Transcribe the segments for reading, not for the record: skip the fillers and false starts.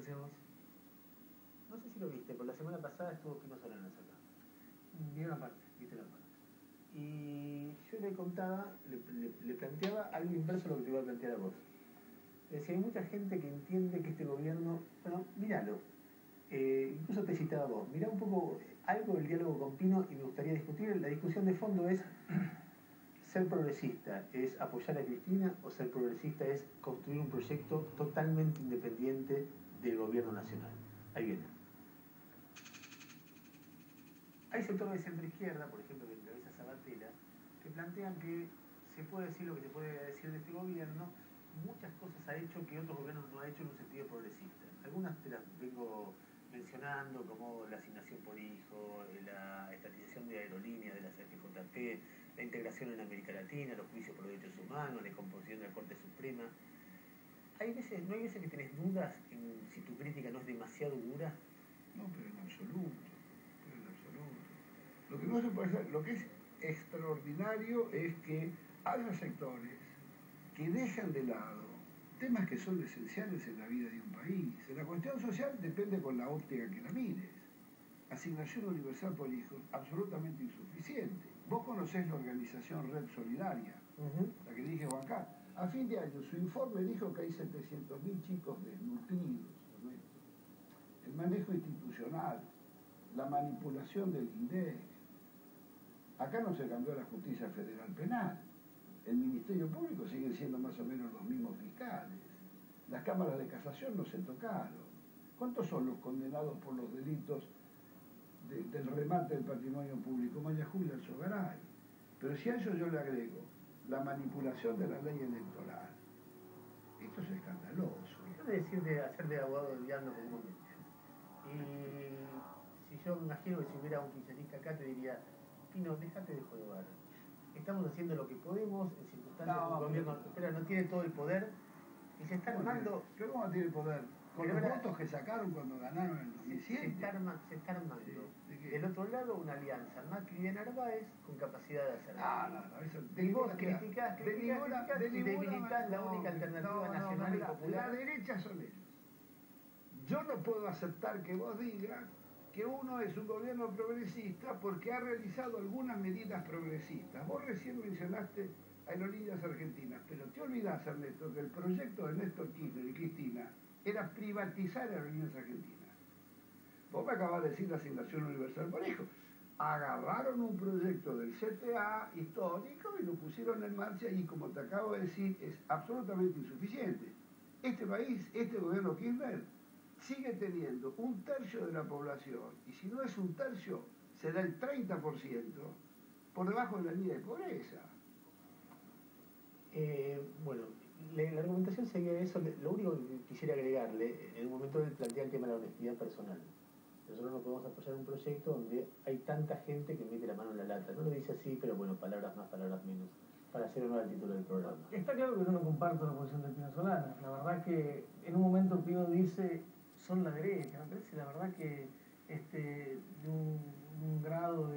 conocemos. No sé si lo viste, pero la semana pasada estuvo Pino Solanas acá. Vi una parte. Viste la parte. Y yo le contaba, le planteaba algo inverso a lo que te iba a plantear a vos. Le decía, hay mucha gente que entiende que este gobierno, bueno, míralo, incluso te citaba a vos, mirá un poco algo del diálogo con Pino y me gustaría discutir. La discusión de fondo es, ser progresista es apoyar a Cristina o ser progresista es construir un proyecto totalmente independiente del gobierno nacional. Ahí viene. Hay sectores de centro-izquierda, por ejemplo, que encabeza Sabatella, que plantean que se puede decir lo que se puede decir de este gobierno, muchas cosas ha hecho que otros gobiernos no han hecho en un sentido progresista. Algunas te las vengo mencionando, como la asignación por hijo, la estatización de aerolíneas de la CFJP, la integración en América Latina, los juicios por derechos humanos, la composición de la Corte Suprema. ¿No hay veces que tenés dudas en si tu crítica no es demasiado dura? No, pero en absoluto. Lo que no se puede hacer, lo que es extraordinario es que haya sectores que dejan de lado temas que son esenciales en la vida de un país. En la cuestión social depende con la óptica que la mires. Asignación universal por hijos, absolutamente insuficiente. Vos conocés la organización Red Solidaria, la que dirige Juan Carlos. A fin de año, su informe dijo que hay 700.000 chicos desnutridos. El manejo institucional, la manipulación del INDEC. Acá no se cambió la justicia federal penal. El Ministerio Público sigue siendo más o menos los mismos fiscales. Las cámaras de casación no se tocaron. ¿Cuántos son los condenados por los delitos del remate del patrimonio público? María Julia Alzogaray. Pero si a eso yo le agrego la manipulación de la ley electoral, esto es escandaloso. Déjame decir de hacer de abogado del diablo por un momento. Y si yo me imagino que si hubiera un kirchnerista acá te diría, Pino, déjate de joder. Estamos haciendo lo que podemos en circunstancias de un gobierno que no tiene todo el poder y se está armando. ¿Pero cómo tiene poder? Con los votos que sacaron cuando ganaron en el 2007. Se está armando. Sí. Del otro lado, una alianza Macri de Narváez con capacidad de hacerlo. No, eso. Y vos criticás y debilitas la única alternativa nacional y popular. La derecha son ellos. Yo no puedo aceptar que vos digas que uno es un gobierno progresista porque ha realizado algunas medidas progresistas. Vos recién mencionaste Aerolíneas Argentinas, pero te olvidás, Ernesto, que el proyecto de Néstor Kirchner y Cristina era privatizar Aerolíneas Argentinas. Vos me acabás de decir la asignación universal por hijo. Agarraron un proyecto del CTA histórico y lo pusieron en marcha y, como te acabo de decir, es absolutamente insuficiente. Este país, este gobierno Kirchner, sigue teniendo 1/3 de la población, y si no es 1/3, será el 30% por debajo de la línea de pobreza. Bueno, la argumentación seguía eso. Lo único que quisiera agregarle, en un momento él plantea el tema de la honestidad personal. Nosotros no podemos apoyar un proyecto donde hay tanta gente que mete la mano en la lata. No lo dice así, pero bueno, palabras más, palabras menos, para hacer honor al título del programa. Está claro que yo no comparto la posición de Pino Solanas. La verdad que en un momento Pino dice, son la derecha. Me parece la verdad que de un grado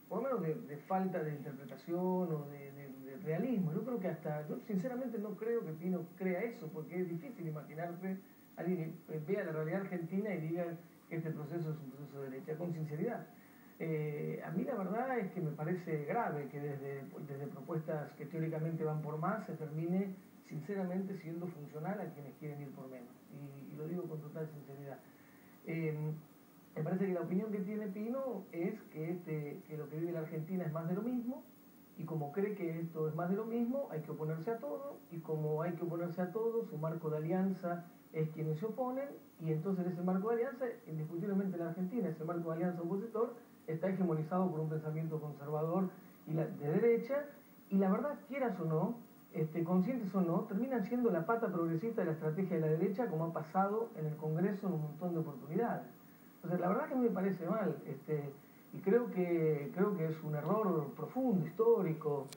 por lo menos de falta de interpretación o de realismo. Yo creo que yo sinceramente no creo que Pino crea eso, porque es difícil imaginarse alguien que vea la realidad argentina y diga que este proceso es un proceso de derecha, con sinceridad. A mí la verdad es que me parece grave que desde propuestas que teóricamente van por más se termine sinceramente siendo funcional a quienes quieren ir por menos, y lo digo con total sinceridad. Me parece que la opinión que tiene Pino es que lo que vive la Argentina es más de lo mismo, y como cree que esto es más de lo mismo, hay que oponerse a todo, y como hay que oponerse a todo, su marco de alianza es quienes se oponen, y entonces ese marco de alianza, indiscutiblemente la Argentina, ese marco de alianza opositor, está hegemonizado por un pensamiento conservador y de derecha, y la verdad, quieras o no, conscientes o no, terminan siendo la pata progresista de la estrategia de la derecha, como ha pasado en el Congreso en un montón de oportunidades. Entonces, la verdad que a mí me parece mal, y creo que es un error profundo, histórico,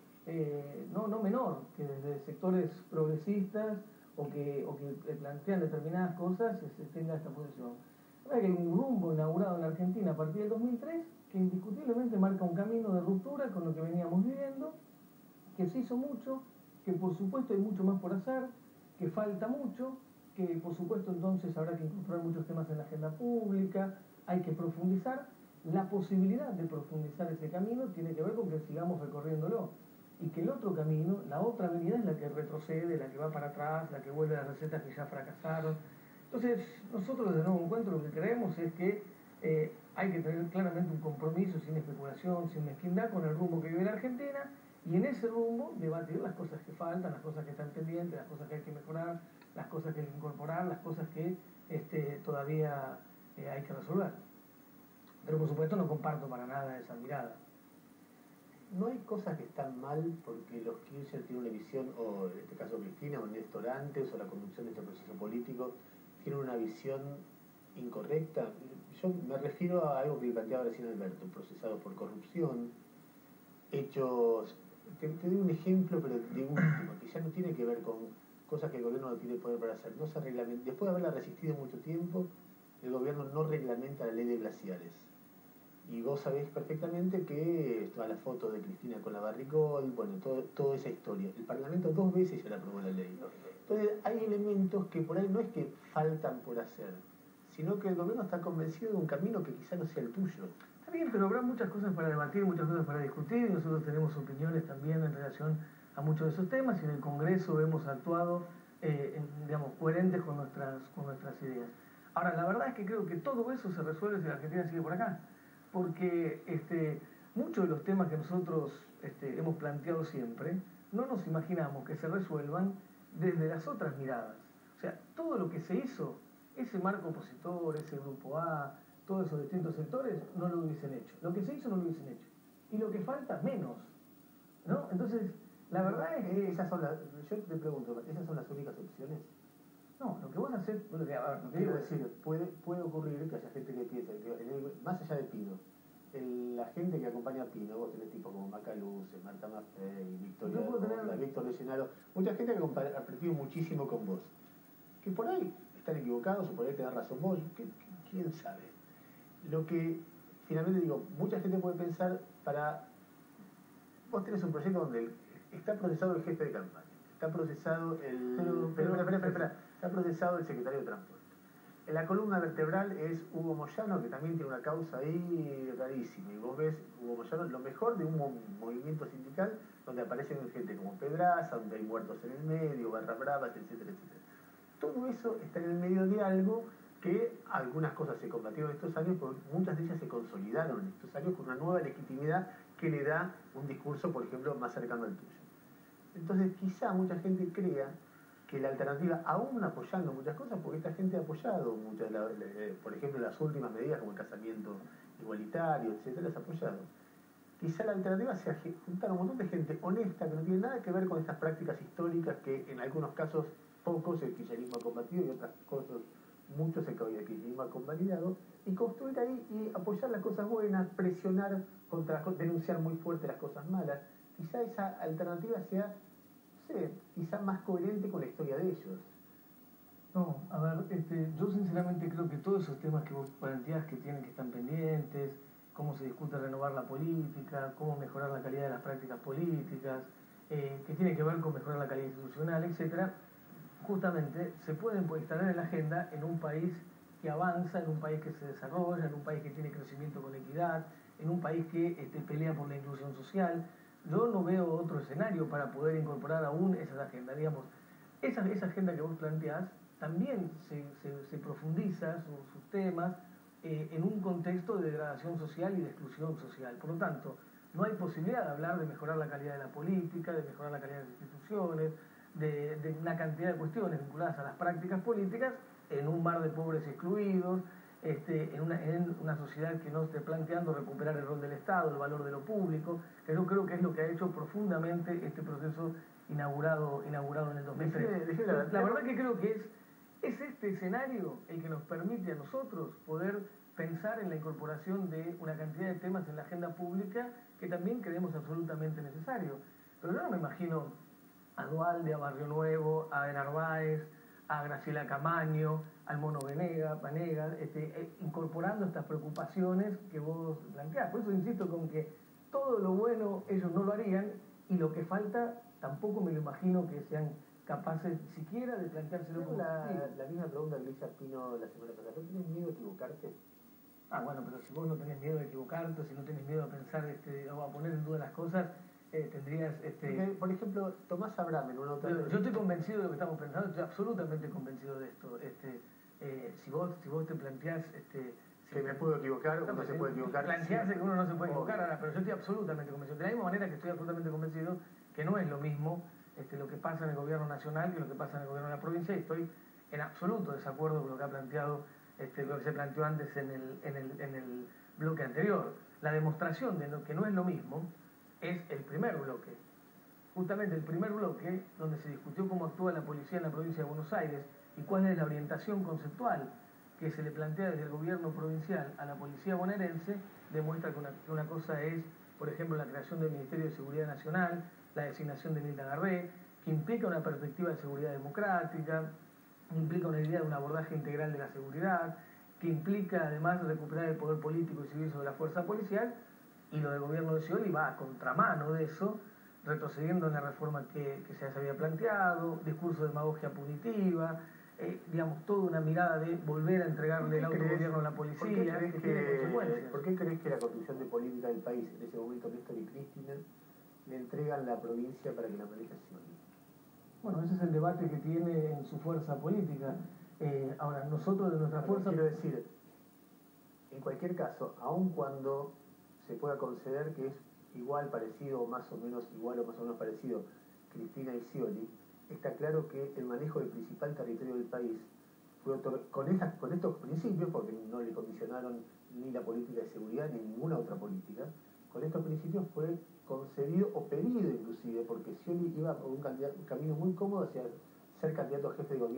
no menor, que desde sectores progresistas o que plantean determinadas cosas se tenga esta posición. La verdad que hay un rumbo inaugurado en la Argentina a partir del 2003 que indiscutiblemente marca un camino de ruptura con lo que veníamos viviendo, que se hizo mucho, que por supuesto hay mucho más por hacer, que falta mucho, que por supuesto entonces habrá que incorporar muchos temas en la agenda pública, hay que profundizar. La posibilidad de profundizar ese camino tiene que ver con que sigamos recorriéndolo y que el otro camino, la otra avenida es la que retrocede, la que va para atrás, la que vuelve a las recetas que ya fracasaron. Entonces, nosotros desde Nuevo Encuentro lo que creemos es que hay que tener claramente un compromiso sin especulación, sin mezquindad con el rumbo que vive la Argentina y en ese rumbo debatir las cosas que faltan, las cosas que están pendientes, las cosas que hay que mejorar, las cosas que hay que incorporar, las cosas que todavía hay que resolver. Pero por supuesto no comparto para nada esa mirada. No hay cosas que están mal porque los Kirchner tienen una visión, o en este caso Cristina, o Néstor antes, o la conducción de este proceso político, tienen una visión incorrecta. Yo me refiero a algo que planteaba recién Alberto, procesados por corrupción, hechos, te doy un ejemplo, pero de último, que ya no tiene que ver con cosas que el gobierno no tiene poder para hacer. No se reglamenta. Después de haberla resistido mucho tiempo, el gobierno no reglamenta la ley de glaciares. Y vos sabés perfectamente que todas las fotos de Cristina con la barricol, bueno, toda esa historia. El Parlamento 2 veces ya la aprobó la ley. Entonces hay elementos que por ahí no es que faltan por hacer, sino que el gobierno está convencido de un camino que quizá no sea el tuyo. Está bien, pero habrá muchas cosas para debatir, muchas cosas para discutir, y nosotros tenemos opiniones también en relación a muchos de esos temas, y en el Congreso hemos actuado, digamos, coherentes con nuestras ideas. Ahora, la verdad es que creo que todo eso se resuelve si la Argentina sigue por acá, porque muchos de los temas que nosotros hemos planteado siempre, no nos imaginamos que se resuelvan desde las otras miradas. O sea, todo lo que se hizo, ese marco opositor, ese grupo A, todos esos distintos sectores, no lo hubiesen hecho. Lo que se hizo no lo hubiesen hecho. Y lo que falta, menos. ¿No? Entonces, la verdad es que yo te pregunto, ¿esas son las únicas opciones? No, lo que vos haces, lo que Quiero decir, puede ocurrir que haya gente que piense que, más allá de Pino, la gente que acompaña a Pino, vos tenés tipos como Macaluce, Marta Maffei, Victoria Donda, Víctor Leyenaro, mucha gente que ha aprendido muchísimo con vos. Que por ahí están equivocados o por ahí te da razón vos, quién sabe. Lo que finalmente digo, mucha gente puede pensar vos tenés un proyecto donde está procesado el jefe de campaña, está procesado está procesado el secretario de Transporte. En la columna vertebral es Hugo Moyano, que también tiene una causa ahí rarísima. Y vos ves Hugo Moyano, lo mejor de un movimiento sindical donde aparecen gente como Pedraza, donde hay muertos en el medio, barras bravas, etcétera, etcétera. Todo eso está en el medio de algo que algunas cosas se combatieron estos años, pero muchas de ellas se consolidaron estos años con una nueva legitimidad que le da un discurso, por ejemplo, más cercano al tuyo. Entonces, quizá mucha gente crea que la alternativa, aún apoyando muchas cosas, porque esta gente ha apoyado muchas, por ejemplo, las últimas medidas como el casamiento igualitario, etcétera, las ha apoyado. Quizá la alternativa sea juntar a un montón de gente honesta que no tiene nada que ver con estas prácticas históricas que en algunos casos pocos el kirchnerismo ha combatido y otras cosas muchos el kirchnerismo ha convalidado, y construir ahí y apoyar las cosas buenas, presionar denunciar muy fuerte las cosas malas. Quizá esa alternativa sea, no sé, quizá más coherente con la historia de ellos. No, a ver, yo sinceramente creo que todos esos temas que vos planteás que están pendientes, cómo se discute renovar la política, cómo mejorar la calidad de las prácticas políticas, que tiene que ver con mejorar la calidad institucional, etcétera, justamente se pueden instalar en la agenda en un país que avanza, en un país que se desarrolla, en un país que tiene crecimiento con equidad, en un país que pelea por la inclusión social. Yo no veo otro escenario para poder incorporar aún esas agendas. Digamos, esa agenda que vos planteás también se profundiza sus temas en un contexto de degradación social y de exclusión social. Por lo tanto, no hay posibilidad de hablar de mejorar la calidad de la política, de mejorar la calidad de las instituciones, de una cantidad de cuestiones vinculadas a las prácticas políticas en un mar de pobres excluidos, en una sociedad que no esté planteando recuperar el rol del Estado, el valor de lo público, que yo creo que es lo que ha hecho profundamente este proceso inaugurado en el 2003. La verdad que creo que es este escenario el que nos permite a nosotros poder pensar en la incorporación de una cantidad de temas en la agenda pública que también creemos absolutamente necesario. Pero yo no me imagino a Duhalde, a Barrio Nuevo, a Narváez, a Graciela Camaño, al Mono Vanegas, incorporando estas preocupaciones que vos planteás. Por eso insisto con que todo lo bueno ellos no lo harían y lo que falta tampoco me lo imagino que sean capaces siquiera de planteárselo como objetivo. La misma pregunta que le hice a Pino la semana pasada. ¿No tienes miedo a equivocarte? Ah, bueno, pero si vos no tenés miedo de equivocarte, si no tenés miedo a pensar o a poner en duda las cosas, tendrías... Porque, por ejemplo, Tomás Abraham en una otra... Yo estoy convencido de lo que estamos pensando, estoy absolutamente convencido de esto. Si vos te planteás... que me puedo equivocar, uno se puede equivocar. Plantearse que uno no se puede equivocar ahora, pero yo estoy absolutamente convencido. De la misma manera que estoy absolutamente convencido que no es lo mismo lo que pasa en el gobierno nacional que lo que pasa en el gobierno de la provincia, y estoy en absoluto desacuerdo con lo que ha planteado, lo que se planteó antes en el bloque anterior. La demostración de que no es lo mismo es el primer bloque. Justamente el primer bloque, donde se discutió cómo actúa la policía en la provincia de Buenos Aires y cuál es la orientación conceptual que se le plantea desde el gobierno provincial a la policía bonaerense, demuestra que una cosa es, por ejemplo, la creación del Ministerio de Seguridad Nacional, la designación de Nilda Garré, que implica una perspectiva de seguridad democrática, implica una idea de un abordaje integral de la seguridad, que implica además recuperar el poder político y civil sobre la fuerza policial, y lo del gobierno de Scioli va a contramano de eso, retrocediendo en la reforma que se había planteado, discurso de demagogia punitiva, digamos, toda una mirada de volver a entregarle el autogobierno a la policía, que tiene consecuencias. ¿Por qué crees que la conducción de política del país, en ese momento Néstor y Cristina, le entregan la provincia para que la maneje Scioli? Bueno, ese es el debate que tiene en su fuerza política. Ahora, nosotros de nuestra fuerza... Quiero decir, en cualquier caso, aun cuando se pueda conceder que es igual, parecido, o más o menos igual o más o menos parecido Cristina y Scioli, está claro que el manejo del principal territorio del país fue con estos principios, porque no le condicionaron ni la política de seguridad ni ninguna otra política, con estos principios fue concedido o pedido inclusive, porque Scioli iba por un camino muy cómodo hacia ser candidato a jefe de gobierno